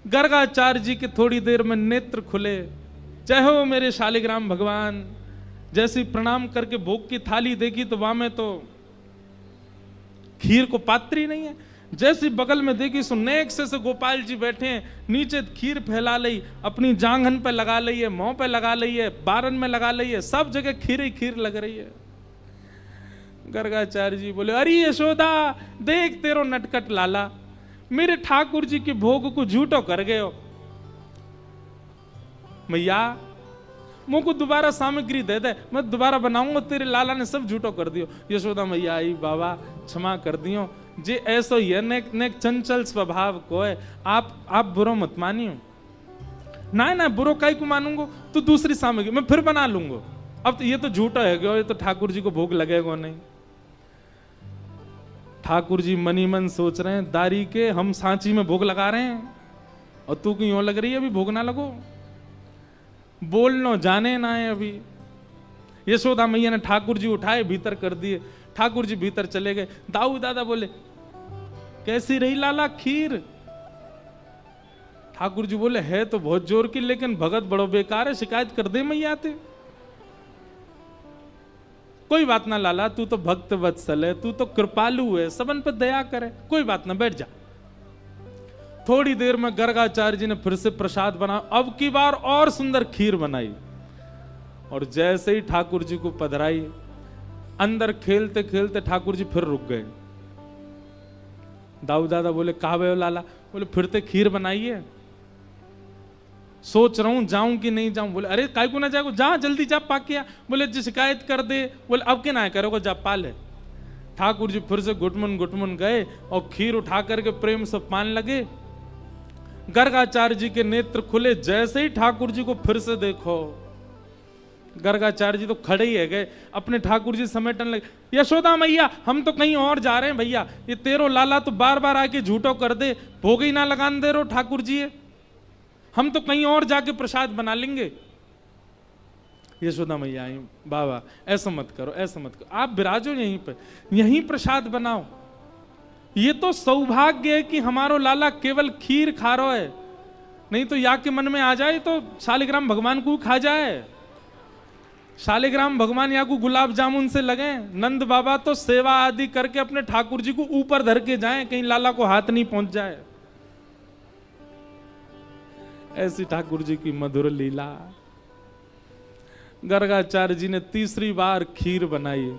गर्गाचार्य जी के थोड़ी देर में नेत्र खुले, जय हो मेरे शालिग्राम भगवान। जैसे प्रणाम करके भोग की थाली देखी तो वहां में तो खीर को पात्र ही नहीं है। जैसी बगल में देखी सो नेक से गोपाल जी बैठे हैं, नीचे खीर फैला ली, अपनी जांघन पे लगा ली है, मुंह पे लगा ली है, बारन में लगा ली है, सब जगह खीर ही खीर लग रही है। गर्गाचार्य जी बोले, अरे यशोदा देख तेरो नटकट लाला, मेरे ठाकुर जी के भोग को झूठो कर गए हो। मैया मुझ को दोबारा सामग्री दे दे, मैं दोबारा बनाऊंगा, तेरे लाला ने सब झूठो कर दियो। यशोदा मैया आई, बाबा क्षमा कर दियो, जे ऐसो ये नेक चंचल स्वभाव को है, आप बुरो मत मानियो। ना बुरो काई को मानूंगो, तो दूसरी सामग्री मैं फिर बना लूंगा। अब तो ये तो झूठा है, ये तो ठाकुर जी को भोग लगेगा नहीं। ठाकुर जी मनी मन सोच रहे हैं, दारी के हम सांची में भोग लगा रहे हैं और तू क्यों यूं लग रही है, अभी भोग ना लगो, बोलनो जाने ना है अभी। यशोदा मैया ने ठाकुर जी उठाए भीतर कर दिए, ठाकुर जी भीतर चले गए। दाऊ दादा बोले, कैसी रही लाला खीर? ठाकुर जी बोले, है तो बहुत जोर की, लेकिन भगत बड़ो बेकार है, शिकायत कर दे मैया आते। कोई बात ना लाला, तू तो भक्त वत्सल है, तू तो कृपालु है, सबन पर दया करे, कोई बात ना, बैठ जा। थोड़ी देर में गर्गाचार्य जी ने फिर से प्रसाद बना, अब की बार और सुंदर खीर बनाई, और जैसे ही ठाकुर जी को पधराई, अंदर खेलते खेलते ठाकुर जी फिर रुक गए। दाऊ दादा बोले, कहा गए हो लाला? बोले, फिर ते खीर बनाई है, सोच रहा हूं जाऊं कि नहीं जाऊं। बोले, अरे काय को ना जाओ, जा जल्दी जा पाके आ। बोले, जी शिकायत कर दे। बोले, अब के ना करोगे, जा पाल है। ठाकुर जी फिर से गुटमन गए और खीर उठा करके प्रेम से पान लगे। गर्गाचार्य जी के नेत्र खुले, जैसे ही ठाकुर जी को फिर से देखो, गर्गाचार्य जी तो खड़े ही है गए, अपने ठाकुर जी समेटन लगे। यशोदा मैया, हम तो कहीं और जा रहे हैं भैया, ये तेरो लाला तो बार बार आके झूठो कर दे, भोग ही ना लगान दे रो ठाकुर जी, हम तो कहीं और जाके प्रसाद बना लेंगे। यशोदा मैया आई, बाबा ऐसा मत करो, ऐसा मत करो, आप विराजो यहीं पे, यहीं प्रसाद बनाओ। ये तो सौभाग्य है कि हमारो लाला केवल खीर खा रहा है, नहीं तो या के मन में आ जाए तो शालिग्राम भगवान को खा जाए। शालिग्राम भगवान या को गुलाब जामुन से लगे, नंद बाबा तो सेवा आदि करके अपने ठाकुर जी को ऊपर धर के जाएं, कहीं लाला को हाथ नहीं पहुंच जाए। ऐसी ठाकुर जी की मधुर लीला। गर्गाचार्य जी ने तीसरी बार खीर बनाई,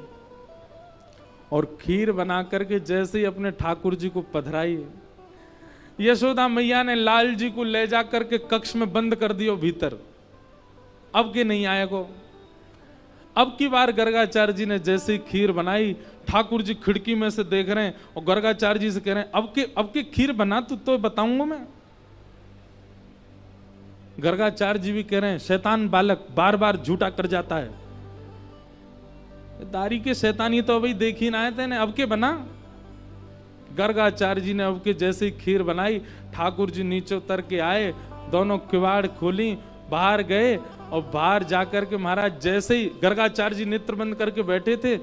और खीर बना करके जैसे ही अपने ठाकुर जी को पधराई, यशोदा मैया ने लाल जी को ले जा करके कक्ष में बंद कर दियो भीतर, अब के नहीं आएगो। अब की बार गर्गाचार्य जी ने जैसे ही खीर बनाई, ठाकुर जी खिड़की में से देख रहे हैं और गर्गाचार्य जी से कह रहे हैं अब के खीर बना तो बताऊंगा मैं। गर्गाचार्य जी भी कह रहे हैं शैतान बालक बार बार झूठा कर जाता है, दारी के शैतानी तो अभी देख ही ना आए थे, अब के बना। गर्गाचार्य जी ने अब के जैसे ही खीर बनाई, ठाकुर जी नीचे उतर के आए, दोनों किवाड़ खोली, बाहर गए और बाहर जाकर के महाराज जैसे ही गर्गाचार्य जी नेत्र बंद करके बैठे थे,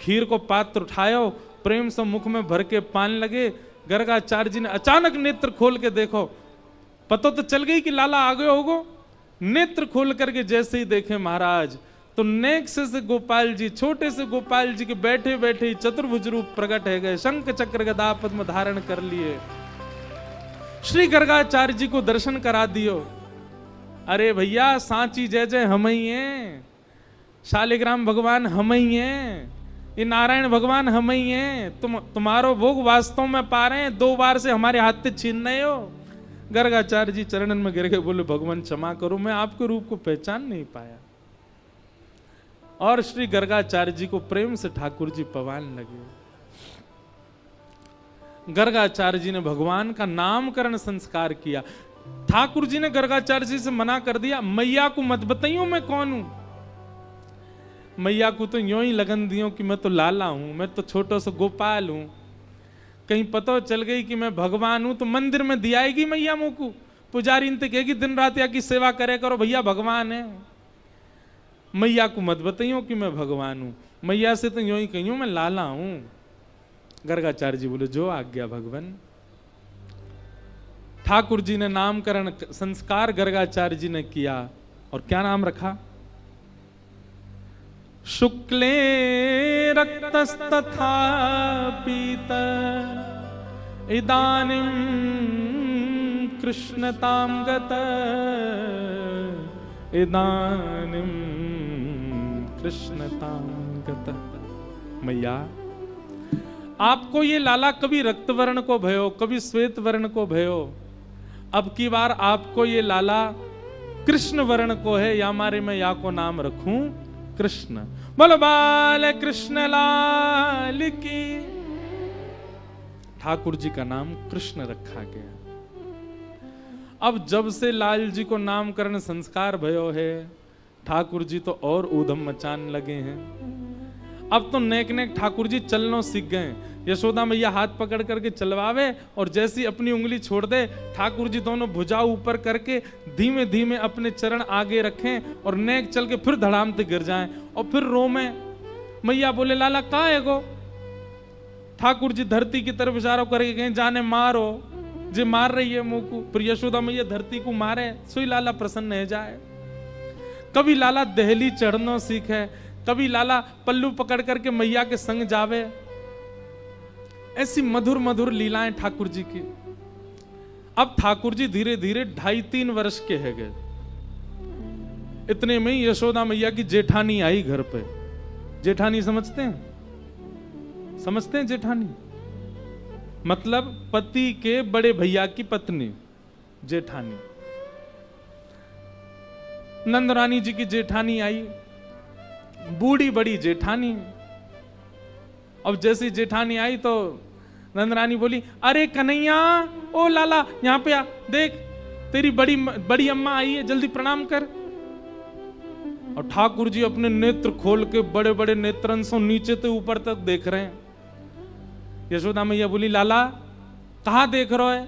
खीर को पात्र उठायो, प्रेम से मुख में भर के पान लगे। गर्गाचार्य जी ने अचानक नेत्र खोल के देखो, पता तो चल गई कि लाला आ गए होगो। नेत्र खोल करके जैसे ही देखे महाराज तो नेक्स से गोपाल जी, छोटे से गोपाल जी के बैठे बैठे ही चतुर्भुज रूप प्रकट है गए, शंख चक्र गदा पद्म धारण कर लिए। श्री गर्गाचार्य जी को दर्शन करा दियो। अरे भैया सांची जय जय हम ही हैं, शालिग्राम भगवान हम ही हैं, ये नारायण भगवान हम ही हैं, तुम्हारो भोग वास्तव में पा रहे हैं, 2 बार से हमारे हाथ से छीन रहे हो। गर्गाचार्य जी चरणन में गिर के बोले भगवान क्षमा करो, मैं आपके रूप को पहचान नहीं पाया। और श्री गर्गाचार्य जी को प्रेम से ठाकुर जी पवान लगे। गर्गाचार्य जी ने भगवान का नामकरण संस्कार किया। ठाकुर जी ने गर्गाचार्य जी से मना कर दिया, मैया को मत बताइयो मैं कौन हूं। मैया को तो यूं ही लगन दियो कि मैं तो लाला हूं, मैं तो छोटा सा गोपाल हूं, कहीं पता चल गई कि मैं भगवान हूं तो मंदिर में दियाएगी मैया मुंह को, पुजारी इनते कहेगी दिन रात या की सेवा करे करो, भैया भगवान है। मैया को मत बताइयो कि मैं भगवान हूं, मैया से तो यूं ही कहियो मैं लाला हूं। गर्गाचार्य जी बोले जो आज्ञा भगवान। ठाकुर जी ने नामकरण संस्कार गर्गाचार्य जी ने किया और क्या नाम रखा? शुक्ले रक्तस्तथा पीत इदानीं कृष्णतां गत इदानीं कृष्णतां गत। मैया आपको ये लाला कभी रक्त वर्ण को भयो, कभी श्वेत वर्ण को भयो, अब की बार आपको ये लाला कृष्ण वर्ण को है, या मारे मैं या को नाम रखूं कृष्ण। बोलो बाल कृष्ण लाल की। ठाकुर जी का नाम कृष्ण रखा गया। अब जब से लाल जी को नामकरण संस्कार भयो है, ठाकुर जी तो और ऊधम मचान लगे हैं। अब तो नेक नेक ठाकुर जी चलना सीख गए। यशोदा मैया हाथ पकड़ करके चलवावे और जैसी अपनी उंगली छोड़ दे, ठाकुर जी दोनों भुजा ऊपर करके धीमे धीमे अपने चरण आगे रखें और नेक चल के फिर धड़ाम से गिर जाएं और फिर रोमें। मैया बोले लाला कहाँ है गो? ठाकुर जी धरती की तरफ इशारा करके कहें जाने मारो, जे मार रही है मुंह को। फिर यशोदा मैया धरती को मारे, सोई लाला प्रसन्न है जाए। कभी लाला दहली चढ़ना सीखे, कभी लाला पल्लू पकड़ करके मैया के संग जावे। ऐसी मधुर मधुर लीलाएं ठाकुर जी की। अब ठाकुर जी धीरे धीरे 2.5-3 वर्ष के है गए। इतने में ही यशोदा मैया की जेठानी आई घर पे। जेठानी समझते हैं? समझते हैं जेठानी मतलब पति के बड़े भैया की पत्नी जेठानी। नंदरानी जी की जेठानी आई, बूढ़ी बड़ी जेठानी। अब जैसी जेठानी आई तो नंदरानी बोली अरे कन्हैया, ओ लाला यहाँ पे आ, देख तेरी बड़ी अम्मा आई है, जल्दी प्रणाम कर। और ठाकुर जी अपने नेत्र खोल के बड़े बड़े नेत्रन से नीचे से ऊपर तक देख रहे हैं। यशोदा मैया बोली लाला कहाँ देख रहे है?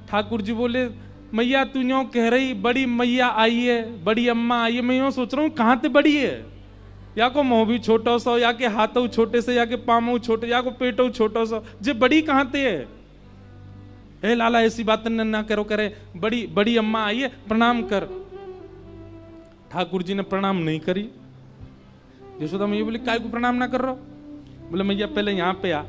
ठाकुर जी बोले मैया तू यूं कह रही बड़ी मैया आई है, बड़ी अम्मा आई है, मैं यूं सोच रहा हूँ कहाँ ते बड़ी है, या को मुंह भी छोटा सा, या के हाथों छोटे से, या के पामों छोटे, या को पेटों छोटा सा, जे बड़ी कहाँ ते है? ए लाला ऐसी बात ना करो, करे बड़ी बड़ी अम्मा आई है, प्रणाम कर। ठाकुर जी ने प्रणाम नहीं करी। यशोदा मैया बोली काय को प्रणाम ना कर रहा? बोले मैया पहले यहाँ पे आ।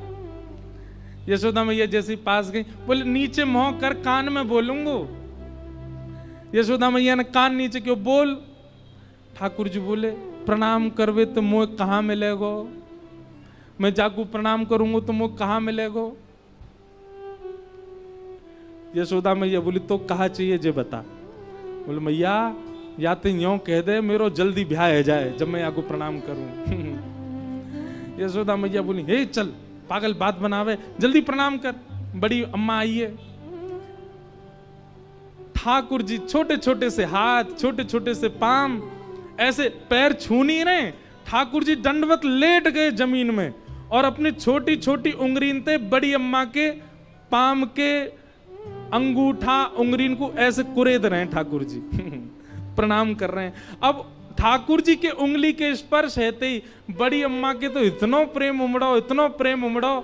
यशोदा मैया जैसी पास गई, बोले नीचे मुंह कर, कान में बोलूंगो। यशोदा मैया ने कान नीचे क्यों बोल। ठाकुर जी बोले प्रणाम करवे तो मुंह कहाँ मिलेगो? मैं जाकू प्रणाम करूंगो तो मुंह कहाँ मिलेगो? यशोदा मैया बोली तो कहा चाहिए जे बता। बोले मैया या तो यूं कह दे मेरो जल्दी ब्याह है जाए जब मैं आपको प्रणाम करूं। यशोदा मैया बोली हे चल पागल बात बनावे, जल्दी प्रणाम कर। बड़ी अम्मा आई है। ठाकुर जी छोटे छोटे से हाथ, छोटे छोटे से पाम, ऐसे पैर छू नहीं रहे। ठाकुर जी दंडवत लेट गए जमीन में और अपनी छोटी छोटी उंगलीन ते बड़ी अम्मा के पाम के अंगूठा उंगलीन को ऐसे कुरेद रहे हैं ठाकुर जी। प्रणाम कर रहे हैं। अब ठाकुर जी के उंगली के स्पर्श हेते ही बड़ी अम्मा के तो इतनो प्रेम उमड़ो, इतनो प्रेम उमड़ो।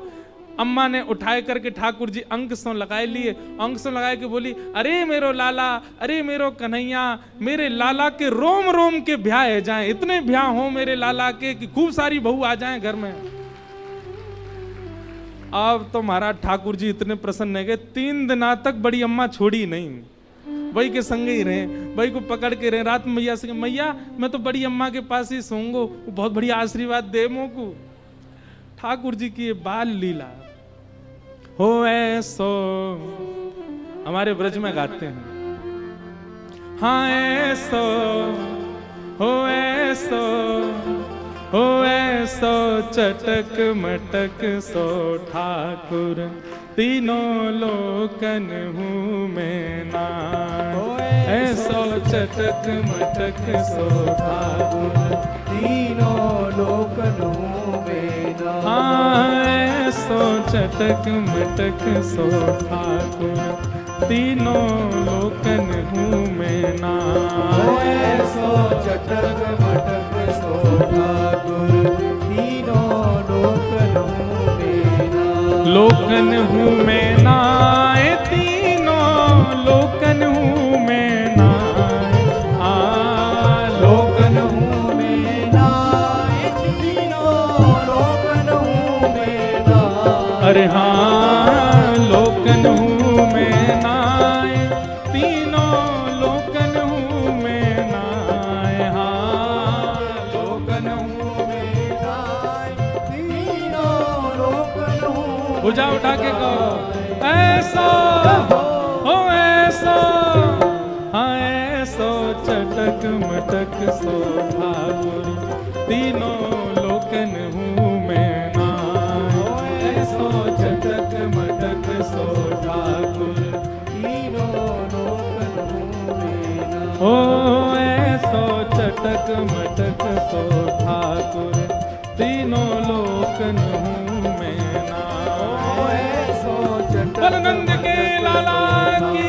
अम्मा ने उठाए करके ठाकुर जी अंक सो लगाए लिए। अंक सो लगाए के बोली अरे मेरो लाला, अरे मेरो कन्हैया, मेरे लाला के रोम रोम के ब्याह है जाए, इतने ब्याह हो मेरे लाला के कि खूब सारी बहू आ जाए घर में। अब तो महाराज ठाकुर जी इतने प्रसन्न है गए, 3 दिना तक बड़ी अम्मा छोड़ी नहीं, वही के संग ही रहे, वही को पकड़ के रहे। रात मैया से मैया मैं तो बड़ी अम्मा के पास ही सोऊंगा, वो बहुत बढ़िया आशीर्वाद दे मोको। ठाकुर जी की ये बाल लीला हो ऐसो हमारे ब्रज में गाते हैं। हाँ ऐसो हो ऐसो हो ऐसो चटक मटक सो ठाकुर, तीनों लोकन हूँ मैं ना। ऐसो चटक मटक सो ठाकुर, तीनों लोकन हूँ मैं ना। हाँ ऐसो चटक मटक सो ठाकुर, तीनों लोकन हूँ मैं ना। ऐसो चटक मटक सो ठाकुर, तीनों लोकन हूँ मैं ना। लोकन हूँ मैं ना, तीनों लोकन हूँ मैं ना। लोकन हूँ मैं ना, तीनों लोकन हूँ मैं ना। अरे हाँ लोकन हूँ मैं ना, तीनों लोकन हूँ मैं ना। हाँ लोकन हूँ मैं ना, तीनों लोकन हूँ। भुजा उठा के कहो ऐसा हो ऐसा। हाँ ऐसो चटक मटक सो ठाकुर, तीनों लोकन हूँ मैं ना। ऐसो चटक मटक सो ठाकुर, तीनों लोकन हूँ मैं ना। ओ ऐसो चटक मटक सो ठाकुर, तीनों लोकन हूँ मैं ना। ऐसो चटक बलनंद के लाला की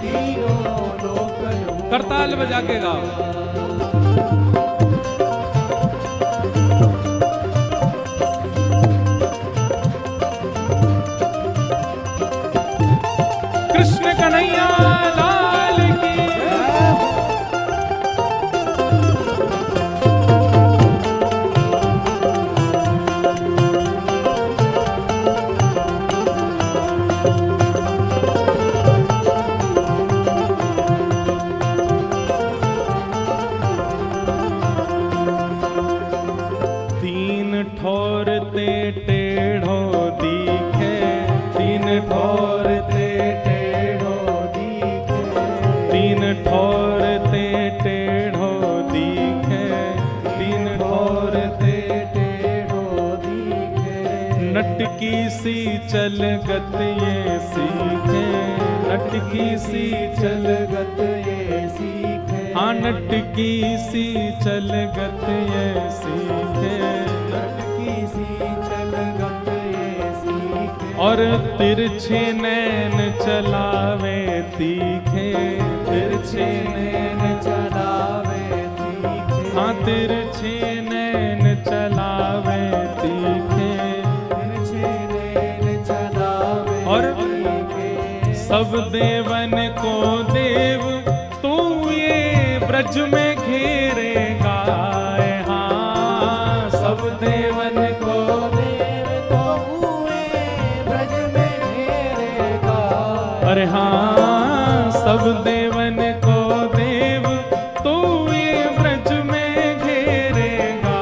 तीनों लोकन हूँ। करताल बजा के गाओ। कृष्ण कन्हैया लाल की तीन ठोर ते टेढ़ो दिखे, तीन ठोर ते टेढ़ो दिखे, तीन ठोर ते टेढ़ो दिखे, तीन ठोर ते टेढ़ो दिखे। नटकी सी चल गत ये सीखे, नटकी सी चल गत ये सीखे। हाँ नटकी सी चल गत ये सीखे। नटकी सी चल गत ये सीखे। और तिरछे नैन चलावे तीखे, तिरछे नैन चलावे तीखे। हाँ तिरछे नैन चलावे तीखे। तिरछे नैन चलावे और तीखे। सब देवन को देव तू ये ब्रज में घेरेगा। हाँ सब देवन को देव तो हुए ब्रज में घेरेगा। अरे हाँ सब देवन को देव तू ये ब्रज में घेरेगा।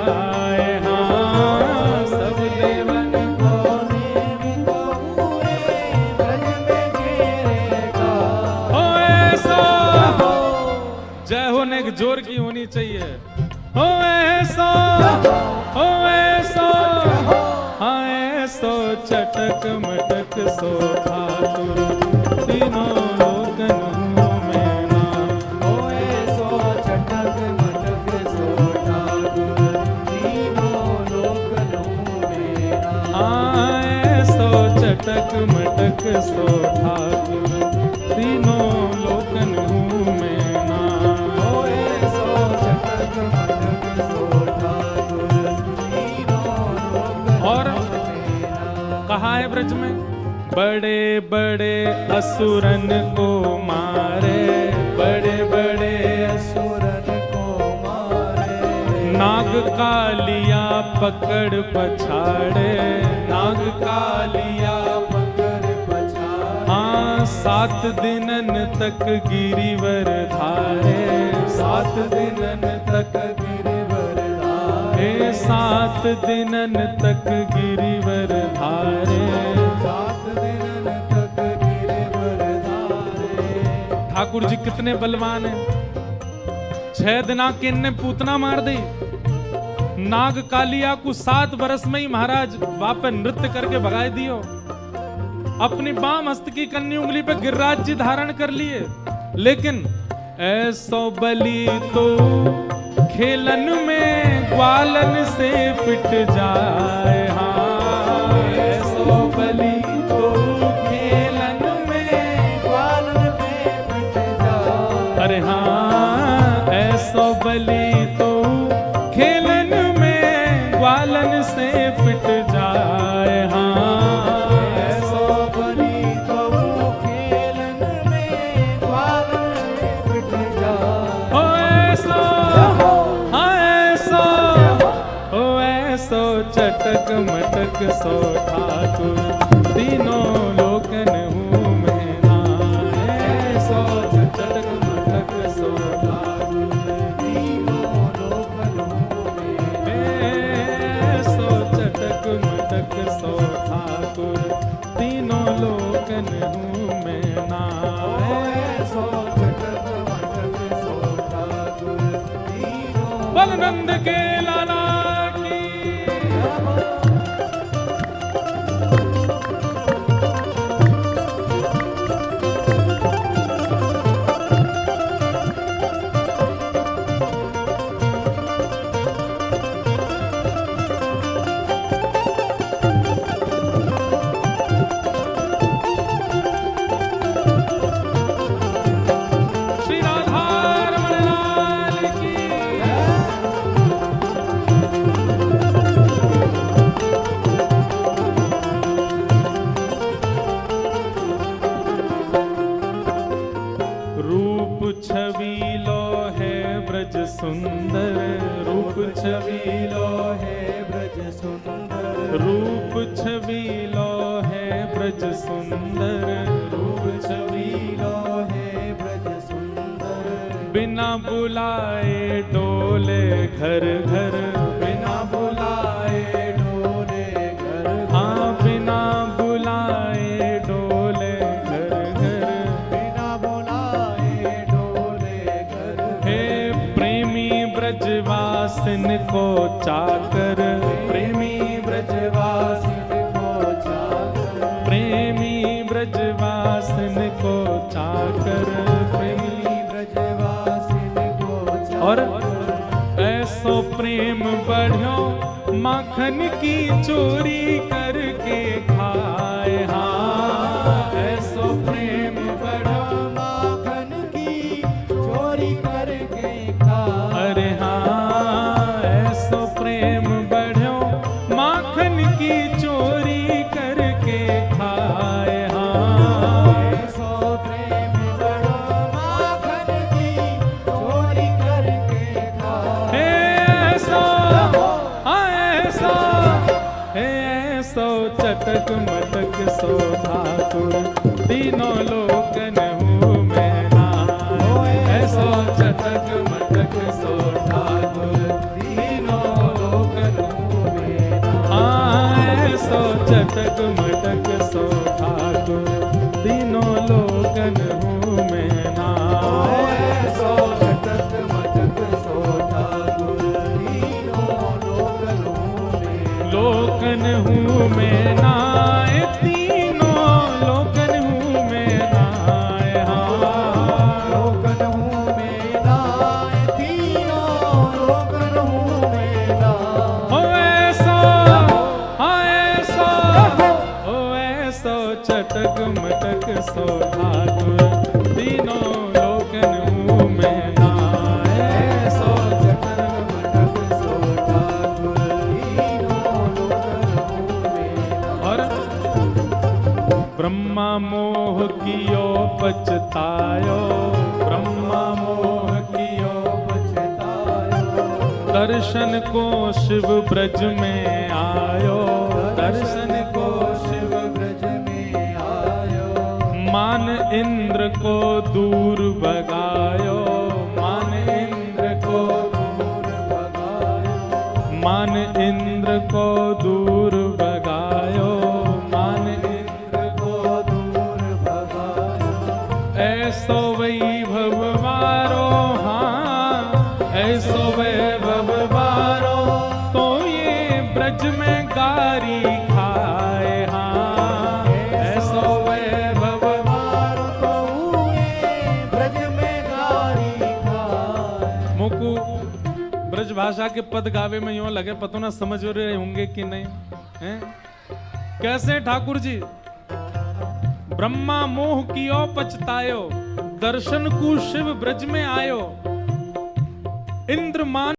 हाँ सब देवन को देव तो हुए ब्रज में घेरेगा। एक जोर की होनी चाहिए। हो ऐसो, हो ऐसो, हाँ ऐसो चटक मटक सो ठाकुर तीनों लोकन में नाम। हो ऐसो चटक मटक सो ठाकुर तीनों लोकनों में नाम। हाँ ऐसो चटक मटक सो ठाकुर तीनों लोकन में नाम। हो ऐसो चटक मटक सो ठाकुर तीनों लोकनों और में नाम। कहा है ब्रज में, बड़े बड़े असुरन को मारे, बड़े बड़े असुरन को मारे, नाग कालिया पकड़ पछाड़े, नाग कालिया पकड़ पछाड़े। हाँ 7 दिनन तक गिरिवर धारे, 7 दिनन तक गिरिवर धारे, हे 7 दिनन तक गिरिवर धारे। 7 दिनन तक गिरिवर धारे। ठाकुर जी कितने बलवान हैं। 6 दिना के इनने पूतना मार दी। नाग कालिया को 7 वर्ष में ही महाराज वापस नृत्य करके भगाए दियो। अपनी बाम हस्त की कन्नी उंगली पे गिरिराज जी धारण कर लिए। लेकिन ऐसो बलि तो खेलन में ग्वालन से पिट जाए। हाँ ऐसो बलि तो खेलन में ग्वालन पे पिट जाए। अरे हाँ ऐसो बलि तो खेलन में ग्वालन से पिट जाए। हाँ ऐसो बलि तो खेलन में ग्वालन पे पिट जाए। ओ ऐसो, हाँ ऐसो, ओ ऐसो चटक मटक सो ठाकुर तीनों लोकन हूँ मैं नाम। ऐसो चटक मटक सो ठाकुर तीनों लोकनों में ऐसो चटक मटक सो ठाकुर तीनों लोकन हूँ मैं नाम। ऐसो चटक मटक सो ठाकुर तीनों बलनंद के लाला की श्री राधा रमण लाल की। रूप छबीलो है ब्रज सुंदर, रूप छबीलो है ब्रज सुंदर। रूप छबीलो है ब्रज सुंदर, रूप छबीलो है ब्रज सुंदर। बिना बुलाए डोले घर घर, बिना बुलाए डोले घर घर। हाँ बिना बुलाए डोले घर घर। बिना बुलाए डोले घर घर। हे प्रेमी ब्रजवासिन को चाकर, प्रेमी ब्रजवासिन को चाकर। प्रेमी ब्रजवासिन को चाकर, प्रेमी ब्रजवासिन को चाकर। और ऐसो प्रेम बढ़ो माखन की चोरी करके खाए। हाँ ऐसो प्रेम बढ़ो, माखन की चोरी करके खाए। अरे हाँ ऐसो प्रेम बढ़ो माखन की चोरी करके खाए। हाँ ऐसो प्रेम बड़ो माखन की चोरी करके खाए। ऐसो, हाँ ऐसो, ऐसो चटक मटक सो ठाकुर तीनों लोकन हूँ मैं नाम। ऐसो चटक मटक सो ठाकुर तीनों लोकन हूँ मैं नाम। हाँ ऐसो चटक मटक सो ठाकुर तीनों लोकन हूँ मैं नाम। ऐसो चटक मटक मटक सो ठाकुर तीनों लोकन मुँह में नाए सो जटन मटक सो ठाकुर तीनों लोकन मुँह में और ब्रह्मा मोह कियो पछतायो ब्रह्मा मोह कियो दर्शन को शिव ब्रज में आयो दर्शन को शिव ब्रज में आयो मान इंद्र को दूर भगायो मान इंद्र को दूर भगायो मान इंद्र को दूर भगायो मान इंद्र को दूर भगायो ऐसो वैभव वारो हाँ ऐसो वैभव वारो तो ये ब्रज में गारी खाए हाँ ऐसो वैभव मारो तो ये ब्रज में गारी खाए मुकु ब्रज भाषा के पद गावे में यूं लगे पतो ना समझ रहे होंगे कि नहीं हैं कैसे ठाकुर जी ब्रह्मा मोह कियो पछतायो दर्शन को शिव ब्रज में आयो इंद्र मान